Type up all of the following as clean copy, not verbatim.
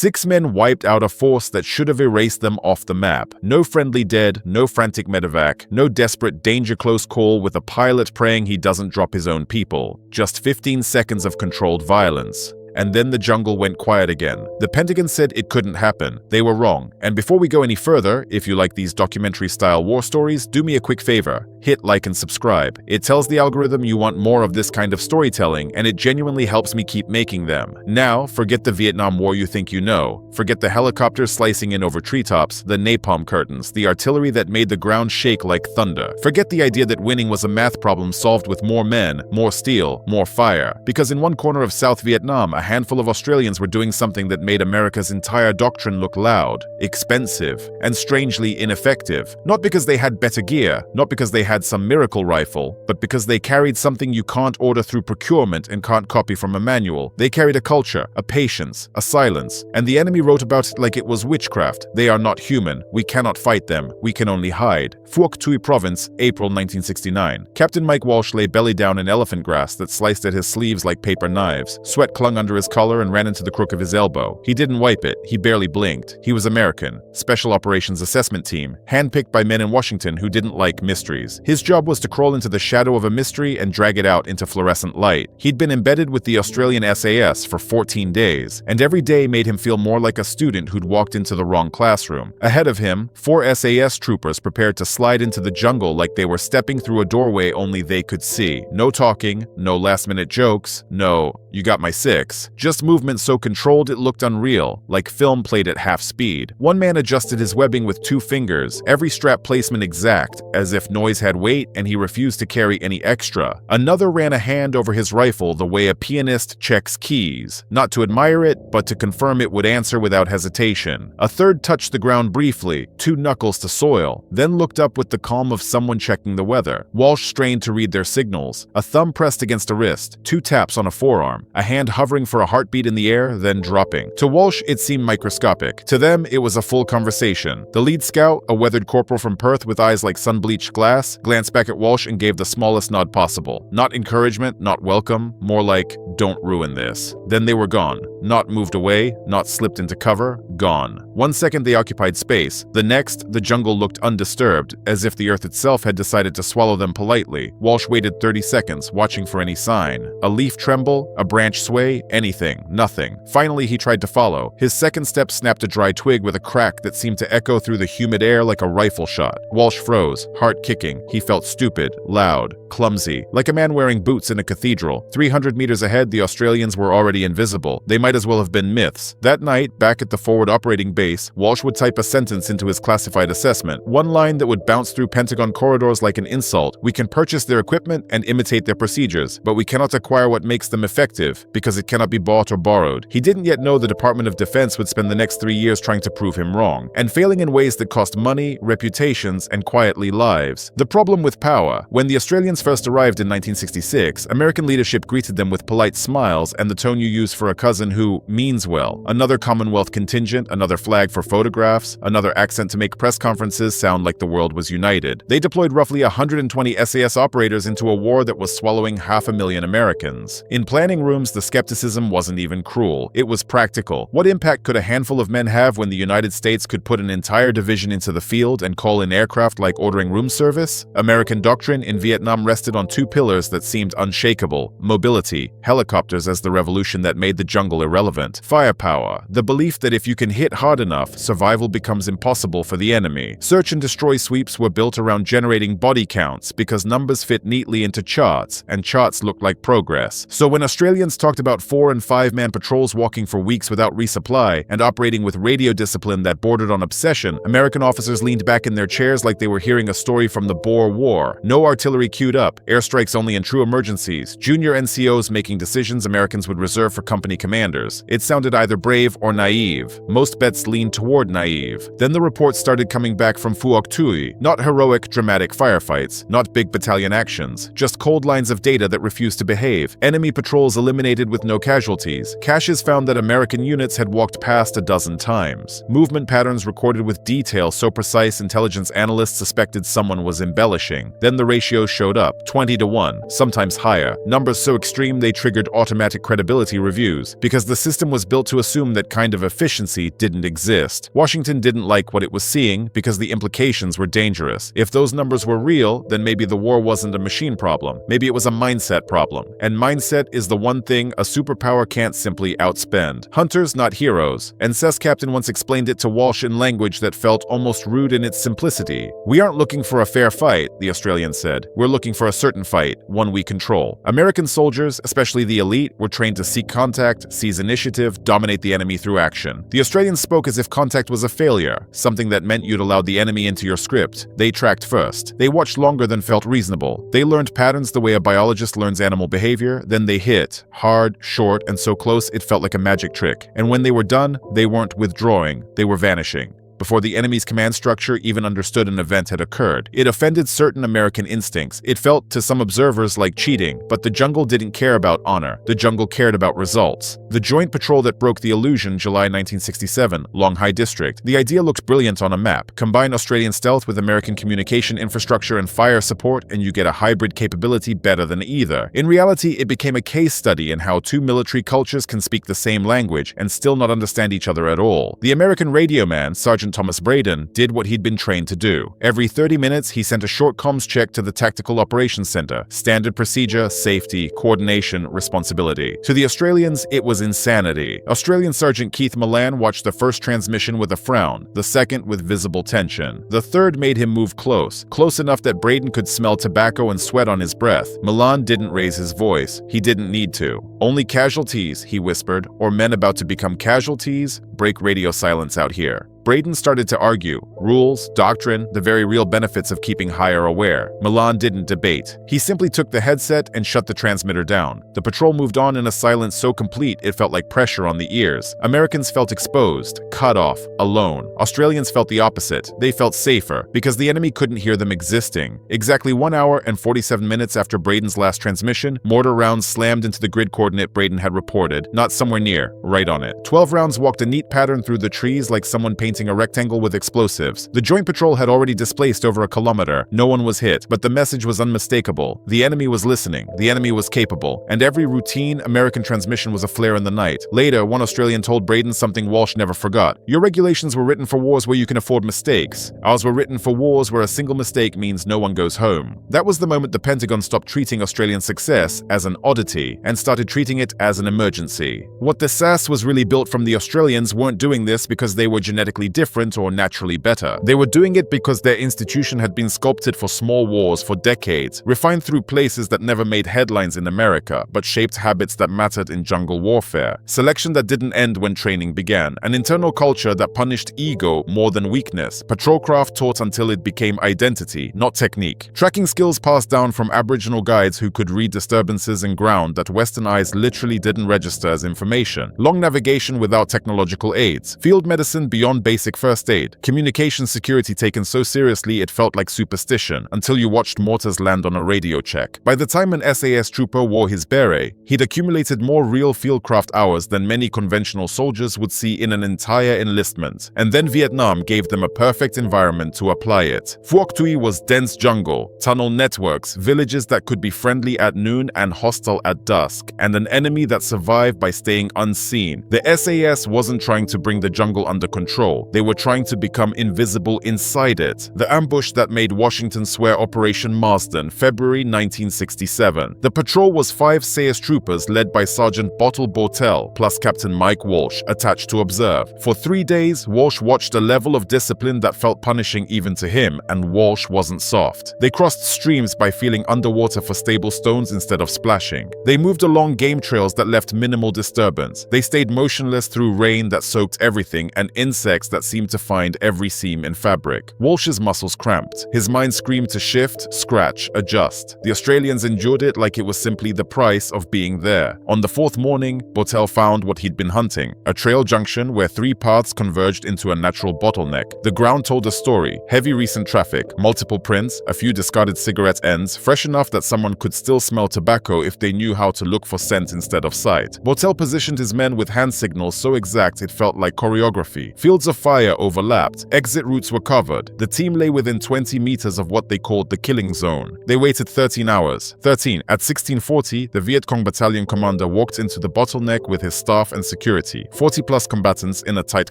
6 men wiped out a force that should have erased them off the map. No friendly dead, no frantic medevac, no desperate danger close call with a pilot praying he doesn't drop his own people. Just 15 seconds of controlled violence. And then the jungle went quiet again. The Pentagon said it couldn't happen. They were wrong. And before we go any further, if you like these documentary-style war stories, do me a quick favor. Hit like and subscribe. It tells the algorithm you want more of this kind of storytelling, and it genuinely helps me keep making them. Now, forget the Vietnam War you think you know. Forget the helicopters slicing in over treetops, the napalm curtains, the artillery that made the ground shake like thunder. Forget the idea that winning was a math problem solved with more men, more steel, more fire. Because in one corner of South Vietnam, a handful of Australians were doing something that made America's entire doctrine look loud, expensive, and strangely ineffective. Not because they had better gear, not because they had some miracle rifle, but because they carried something you can't order through procurement and can't copy from a manual. They carried a culture, a patience, a silence, and the enemy wrote about it like it was witchcraft. They are not human. We cannot fight them. We can only hide. Phuoc Tuy province, April 1969. Captain Mike Walsh lay belly down in elephant grass that sliced at his sleeves like paper knives. Sweat clung under his collar and ran into the crook of his elbow. He didn't wipe it. He barely blinked. He was American. Special Operations Assessment Team, handpicked by men in Washington who didn't like mysteries. His job was to crawl into the shadow of a mystery and drag it out into fluorescent light. He'd been embedded with the Australian SAS for 14 days, and every day made him feel more like a student who'd walked into the wrong classroom. Ahead of him, 4 SAS troopers prepared to slide into the jungle like they were stepping through a doorway only they could see. No talking, no last-minute jokes, no, "You got my 6." Just movement so controlled it looked unreal, like film played at half speed. One man adjusted his webbing with 2 fingers, every strap placement exact, as if noise had weight and he refused to carry any extra. Another ran a hand over his rifle the way a pianist checks keys, not to admire it, but to confirm it would answer without hesitation. A third touched the ground briefly, 2 knuckles to soil, then looked up with the calm of someone checking the weather. Walsh strained to read their signals, a thumb pressed against a wrist, 2 taps on a forearm, a hand hovering for a heartbeat in the air, then dropping. To Walsh, it seemed microscopic. To them, it was a full conversation. The lead scout, a weathered corporal from Perth with eyes like sun-bleached glass, glanced back at Walsh and gave the smallest nod possible. Not encouragement, not welcome, more like, "Don't ruin this." Then they were gone. Not moved away, not slipped into cover, gone. 1 second they occupied space. The next, the jungle looked undisturbed, as if the earth itself had decided to swallow them politely. Walsh waited 30 seconds, watching for any sign. A leaf tremble, a branch sway, anything, nothing. Finally, he tried to follow. His second step snapped a dry twig with a crack that seemed to echo through the humid air like a rifle shot. Walsh froze, heart kicking. He felt stupid, loud, clumsy, like a man wearing boots in a cathedral. 300 meters ahead, the Australians were already invisible. They might as well have been myths. That night, back at the forward operating base, Walsh would type a sentence into his classified assessment. One line that would bounce through Pentagon corridors like an insult. "We can purchase their equipment and imitate their procedures, but we cannot acquire what makes them effective because it cannot be bought or borrowed." He didn't yet know the Department of Defense would spend the next 3 years trying to prove him wrong, and failing in ways that cost money, reputations, and quietly lives. The problem with power. When the Australians first arrived in 1966, American leadership greeted them with polite smiles and the tone you use for a cousin who means well. Another Commonwealth contingent, another flag for photographs, another accent to make press conferences sound like the world was united. They deployed roughly 120 SAS operators into a war that was swallowing 500,000 Americans. In planning rooms, the skepticism wasn't even cruel. It was practical. What impact could a handful of men have when the United States could put an entire division into the field and call in aircraft like ordering room service? American doctrine in Vietnam rested on 2 pillars that seemed unshakable: mobility, helicopters as the revolution that made the jungle irrelevant; firepower, the belief that if you can hit hard enough, survival becomes impossible for the enemy. Search and destroy sweeps were built around generating body counts because numbers fit neatly into charts, and charts looked like progress. So when Australians talked about 4- and 5-man patrols walking for weeks without resupply and operating with radio discipline that bordered on obsession, American officers leaned back in their chairs like they were hearing a story from the Boer War. No artillery queued up, airstrikes only in true emergencies, junior NCOs making decisions Americans would reserve for company commanders. It sounded either brave or naive. Most bets leaned toward naive. Then the reports started coming back from Phuoc Tuy. Not heroic, dramatic firefights, not big battalion actions, just cold lines of data that refused to behave. Enemy patrols eliminated with no casualties. Caches found that American units had walked past a dozen times. Movement patterns recorded with detail so precise intelligence analysts suspected someone was embellishing. Then the ratios showed up, 20-1, sometimes higher. Numbers so extreme they triggered automatic credibility reviews, because the system was built to assume that kind of efficiency didn't exist. Washington didn't like what it was seeing because the implications were dangerous. If those numbers were real, then maybe the war wasn't a machine problem. Maybe it was a mindset problem. And mindset is the one thing a superpower can't simply outspend. Hunters, not heroes. And SAS captain once explained it to Walsh in language that felt almost rude in its simplicity. "We aren't looking for a fair fight," the Australian said. "We're looking for a certain fight, one we control." American soldiers, especially the elite, were trained to seek contact, seize initiative, dominate the enemy through action. The Australians spoke as if contact was a failure, something that meant you'd allowed the enemy into your script. They tracked first. They watched longer than felt reasonable. They learned patterns the way a biologist learns animal behavior, then they hit, hard, short, and so close it felt like a magic trick. And when they were done, they weren't withdrawing, they were vanishing. Before the enemy's command structure even understood an event had occurred. It offended certain American instincts. It felt to some observers like cheating, but the jungle didn't care about honor. The jungle cared about results. The joint patrol that broke the illusion, July 1967, Longhai District. The idea looked brilliant on a map. Combine Australian stealth with American communication infrastructure and fire support, and you get a hybrid capability better than either. In reality, it became a case study in how two military cultures can speak the same language and still not understand each other at all. The American radio man, Sergeant Thomas Braden, did what he'd been trained to do. Every 30 minutes, he sent a short comms check to the Tactical Operations Center. Standard procedure, safety, coordination, responsibility. To the Australians, it was insanity. Australian Sergeant Keith Milan watched the first transmission with a frown, the second with visible tension. The third made him move close enough that Braden could smell tobacco and sweat on his breath. Milan didn't raise his voice. He didn't need to. "Only casualties," he whispered, "or men about to become casualties, break radio silence out here." Braden started to argue. Rules, doctrine, the very real benefits of keeping higher aware. Milan didn't debate. He simply took the headset and shut the transmitter down. The patrol moved on in a silence so complete it felt like pressure on the ears. Americans felt exposed, cut off, alone. Australians felt the opposite. They felt safer, because the enemy couldn't hear them existing. Exactly 1 hour and 47 minutes after Braden's last transmission, mortar rounds slammed into the grid coordinate Braden had reported, not somewhere near, right on it. 12 rounds walked a neat pattern through the trees like someone painting a rectangle with explosives. The joint patrol had already displaced over a kilometer. No one was hit, but the message was unmistakable. The enemy was listening. The enemy was capable. And every routine American transmission was a flare in the night. Later, one Australian told Braden something Walsh never forgot. "Your regulations were written for wars where you can afford mistakes. Ours were written for wars where a single mistake means no one goes home." That was the moment the Pentagon stopped treating Australian success as an oddity and started treating it as an emergency. What the SAS was really built from, the Australians weren't doing this because they were genetically different or naturally better. They were doing it because their institution had been sculpted for small wars for decades, refined through places that never made headlines in America, but shaped habits that mattered in jungle warfare. Selection that didn't end when training began. An internal culture that punished ego more than weakness. Patrolcraft taught until it became identity, not technique. Tracking skills passed down from Aboriginal guides who could read disturbances and ground that Western eyes literally didn't register as information. Long navigation without technological aids. Field medicine beyond basic first aid. Communication security taken so seriously it felt like superstition, until you watched mortars land on a radio check. By the time an SAS trooper wore his beret, he'd accumulated more real fieldcraft hours than many conventional soldiers would see in an entire enlistment. And then Vietnam gave them a perfect environment to apply it. Phuoc Tuy was dense jungle, tunnel networks, villages that could be friendly at noon and hostile at dusk, and an enemy that survived by staying unseen. The SAS wasn't trying to bring the jungle under control. They were trying to become invisible inside it. The ambush that made Washington swear Operation Marsden, February 1967. The patrol was 5 SAS troopers led by Sergeant Bottle Bortel plus Captain Mike Walsh, attached to observe. For 3 days, Walsh watched a level of discipline that felt punishing even to him, and Walsh wasn't soft. They crossed streams by feeling underwater for stable stones instead of splashing. They moved along game trails that left minimal disturbance. They stayed motionless through rain that soaked everything and insects strokes that seemed to find every seam in fabric. Walsh's muscles cramped. His mind screamed to shift, scratch, adjust. The Australians endured it like it was simply the price of being there. On the fourth morning, Botel found what he'd been hunting, a trail junction where three paths converged into a natural bottleneck. The ground told a story: heavy recent traffic, multiple prints, a few discarded cigarette ends, fresh enough that someone could still smell tobacco if they knew how to look for scent instead of sight. Botel positioned his men with hand signals so exact it felt like choreography. Fields of fire overlapped. Exit routes were covered. The team lay within 20 meters of what they called the killing zone. They waited 13 hours. At 1640, the Viet Cong battalion commander walked into the bottleneck with his staff and security, 40-plus combatants in a tight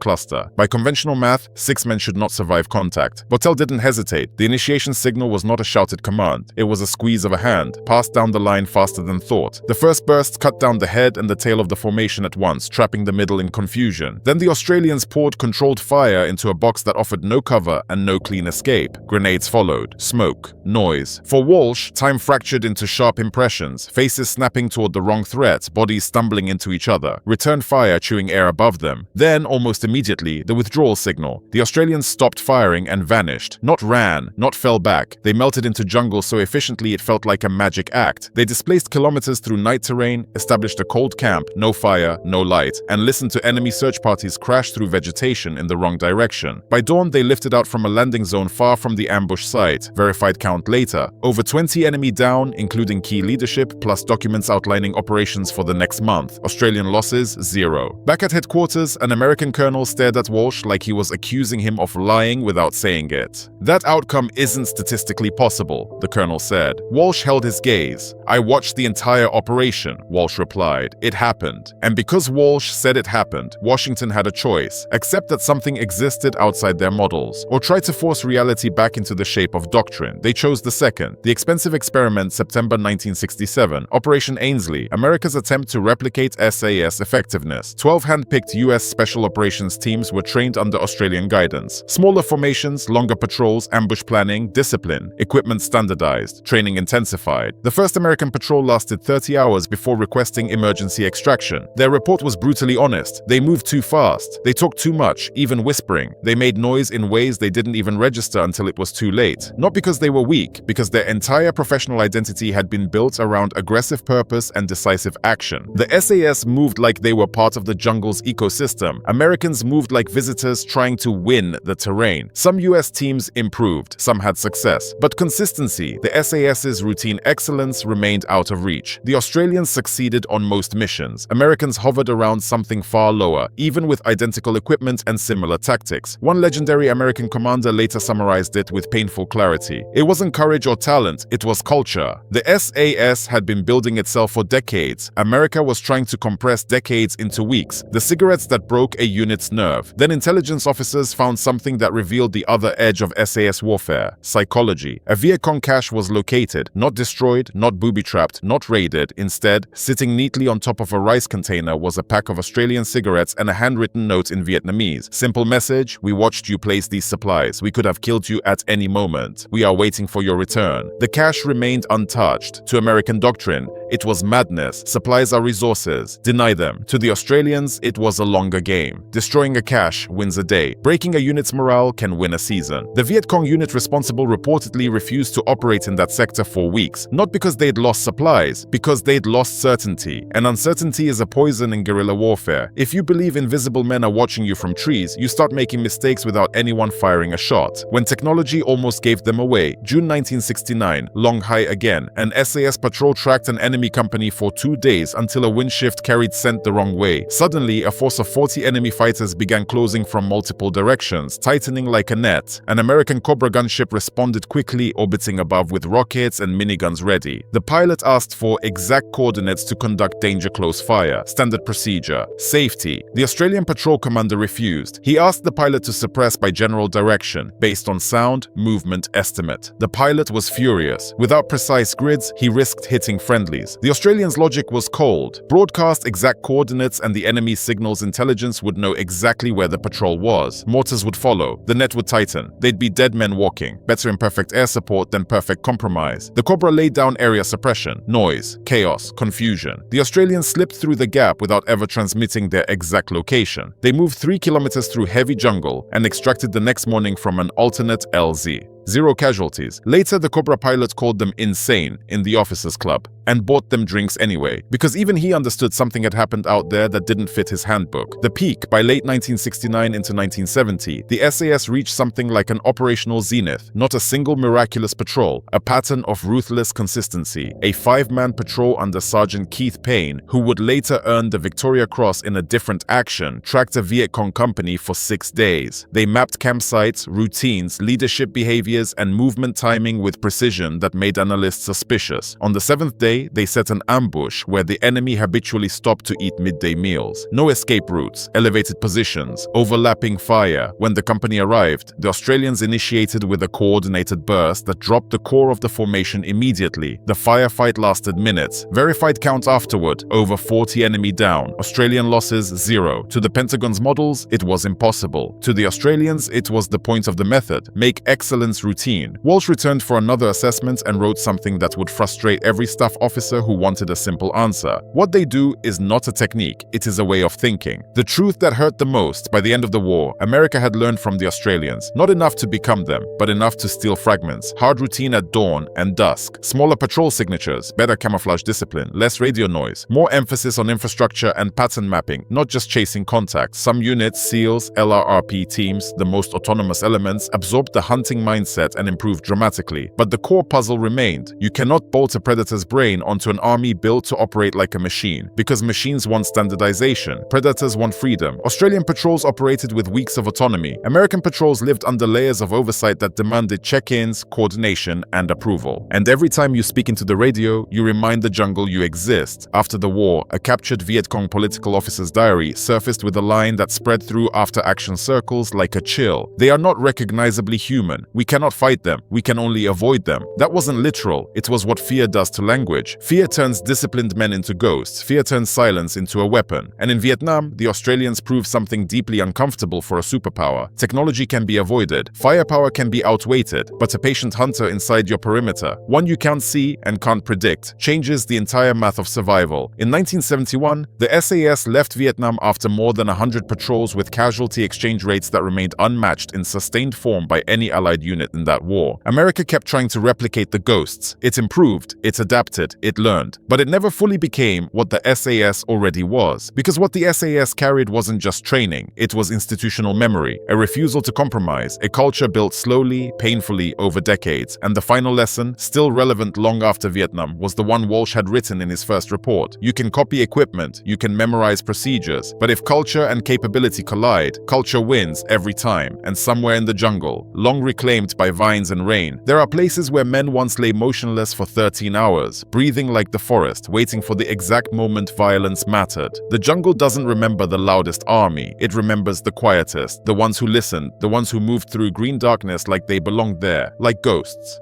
cluster. By conventional math, 6 men should not survive contact. Botel didn't hesitate. The initiation signal was not a shouted command. It was a squeeze of a hand, passed down the line faster than thought. The first burst cut down the head and the tail of the formation at once, trapping the middle in confusion. Then the Australians poured controlled fire into a box that offered no cover and no clean escape. Grenades followed. Smoke. Noise. For Walsh, time fractured into sharp impressions, faces snapping toward the wrong threat, bodies stumbling into each other, return fire chewing air above them. Then, almost immediately, the withdrawal signal. The Australians stopped firing and vanished. Not ran, not fell back. They melted into jungle so efficiently it felt like a magic act. They displaced kilometers through night terrain, established a cold camp, no fire, no light, and listened to enemy search parties crash through vegetation in the wrong direction. By dawn, they lifted out from a landing zone far from the ambush site. Verified count later. Over 20 enemy down, including key leadership, plus documents outlining operations for the next month. Australian losses, 0. Back at headquarters, an American colonel stared at Walsh like he was accusing him of lying without saying it. "That outcome isn't statistically possible," the colonel said. Walsh held his gaze. "I watched the entire operation," Walsh replied. "It happened." And because Walsh said it happened, Washington had a choice: accept that something existed outside their models, or try to force reality back into the shape of doctrine. They chose the second. The expensive experiment, September 1967, Operation Ainsley, America's attempt to replicate SAS effectiveness. 12 hand-picked US Special Operations teams were trained under Australian guidance. Smaller formations, longer patrols, ambush planning, discipline, equipment standardized, training intensified. The first American patrol lasted 30 hours before requesting emergency extraction. Their report was brutally honest. They moved too fast. They talked too much, even whispering. They made noise in ways they didn't even register until it was too late. Not because they were weak, because their entire professional identity had been built around aggressive purpose and decisive action. The SAS moved like they were part of the jungle's ecosystem. Americans moved like visitors trying to win the terrain. Some US teams improved, some had success, but consistency, the SAS's routine excellence, remained out of reach. The Australians succeeded on most missions. Americans hovered around something far lower, even with identical equipment and similar tactics. One legendary American commander later summarized it with painful clarity. It wasn't courage or talent, it was culture. The SAS had been building itself for decades. America was trying to compress decades into weeks, the cigarettes that broke a unit's nerve. Then intelligence officers found something that revealed the other edge of SAS warfare: psychology. A Viet Cong cache was located, not destroyed, not booby-trapped, not raided. Instead, sitting neatly on top of a rice container was a pack of Australian cigarettes and a handwritten note in Vietnamese. Simple message: "We watched you place these supplies. We could have killed you at any moment. We are waiting for your return." The cache remained untouched. To American doctrine, it was madness. Supplies are resources. Deny them. To the Australians, it was a longer game. Destroying a cache wins a day. Breaking a unit's morale can win a season. The Viet Cong unit responsible reportedly refused to operate in that sector for weeks, not because they'd lost supplies, because they'd lost certainty. And uncertainty is a poison in guerrilla warfare. If you believe invisible men are watching you from trees, you start making mistakes without anyone firing a shot. When technology almost gave them away, June 1969, Long Hai again, an SAS patrol tracked an enemy company for 2 days until a wind shift carried scent the wrong way. Suddenly, a force of 40 enemy fighters began closing from multiple directions, tightening like a net. An American Cobra gunship responded quickly, orbiting above with rockets and miniguns ready. The pilot asked for exact coordinates to conduct danger close fire. Standard procedure. Safety. The Australian patrol commander refused. He asked the pilot to suppress by general direction, based on sound, movement estimate. The pilot was furious. Without precise grids, he risked hitting friendlies. casualties. The Australians' logic was cold. Broadcast exact coordinates and the enemy's signals intelligence would know exactly where the patrol was. Mortars would follow. The net would tighten. They'd be dead men walking. Better imperfect air support than perfect compromise. The Cobra laid down area suppression, noise, chaos, confusion. The Australians slipped through the gap without ever transmitting their exact location. They moved 3 kilometers through heavy jungle and extracted the next morning from an alternate LZ. 0 casualties. Later, the Cobra pilot called them insane in the officers' club and bought them drinks anyway, because even he understood something had happened out there that didn't fit his handbook. The peak, by late 1969 into 1970, the SAS reached something like an operational zenith, not a single miraculous patrol, a pattern of ruthless consistency. A 5-man patrol under Sergeant Keith Payne, who would later earn the Victoria Cross in a different action, tracked a Viet Cong company for 6 days. They mapped campsites, routines, leadership behaviors, and movement timing with precision that made analysts suspicious. On the 7th day, they set an ambush where the enemy habitually stopped to eat midday meals. No escape routes, elevated positions, overlapping fire. When the company arrived, the Australians initiated with a coordinated burst that dropped the core of the formation immediately. The firefight lasted minutes. Verified count afterward, over 40 enemy down. Australian losses 0. To the Pentagon's models, it was impossible. To the Australians, it was the point of the method. Make excellence routine. Walsh returned for another assessment and wrote something that would frustrate every staff officer who wanted a simple answer. What they do is not a technique, it is a way of thinking. The truth that hurt the most: by the end of the war, America had learned from the Australians. Not enough to become them, but enough to steal fragments. Hard routine at dawn and dusk. Smaller patrol signatures, better camouflage discipline, less radio noise, more emphasis on infrastructure and pattern mapping, not just chasing contacts. Some units, SEALs, LRRP teams, the most autonomous elements, absorbed the hunting mindset and improved dramatically. But the core puzzle remained. You cannot bolt a predator's brain onto an army built to operate like a machine, because machines want standardization, predators want freedom. Australian patrols operated with weeks of autonomy. American patrols lived under layers of oversight that demanded check-ins, coordination, and approval. And every time you speak into the radio, you remind the jungle you exist. After the war, a captured Viet Cong political officer's diary surfaced with a line that spread through after-action circles like a chill. They are not recognizably human. We cannot fight them. We can only avoid them. That wasn't literal. It was what fear does to language. Fear turns disciplined men into ghosts. Fear turns silence into a weapon. And in Vietnam, the Australians proved something deeply uncomfortable for a superpower. Technology can be avoided. Firepower can be outweighted. But a patient hunter inside your perimeter, one you can't see and can't predict, changes the entire math of survival. In 1971, the SAS left Vietnam after more than 100 patrols with casualty exchange rates that remained unmatched in sustained form by any Allied unit in that war. America kept trying to replicate the ghosts. It improved, it adapted, it learned. But it never fully became what the SAS already was. Because what the SAS carried wasn't just training, it was institutional memory, a refusal to compromise, a culture built slowly, painfully over decades. And the final lesson, still relevant long after Vietnam, was the one Walsh had written in his first report. You can copy equipment, you can memorize procedures, but if culture and capability collide, culture wins every time. And somewhere in the jungle, long reclaimed by vines and rain, there are places where men once lay motionless for 13 hours, breathing like the forest, waiting for the exact moment violence mattered. The jungle doesn't remember the loudest army, it remembers the quietest, the ones who listened, the ones who moved through green darkness like they belonged there, like ghosts.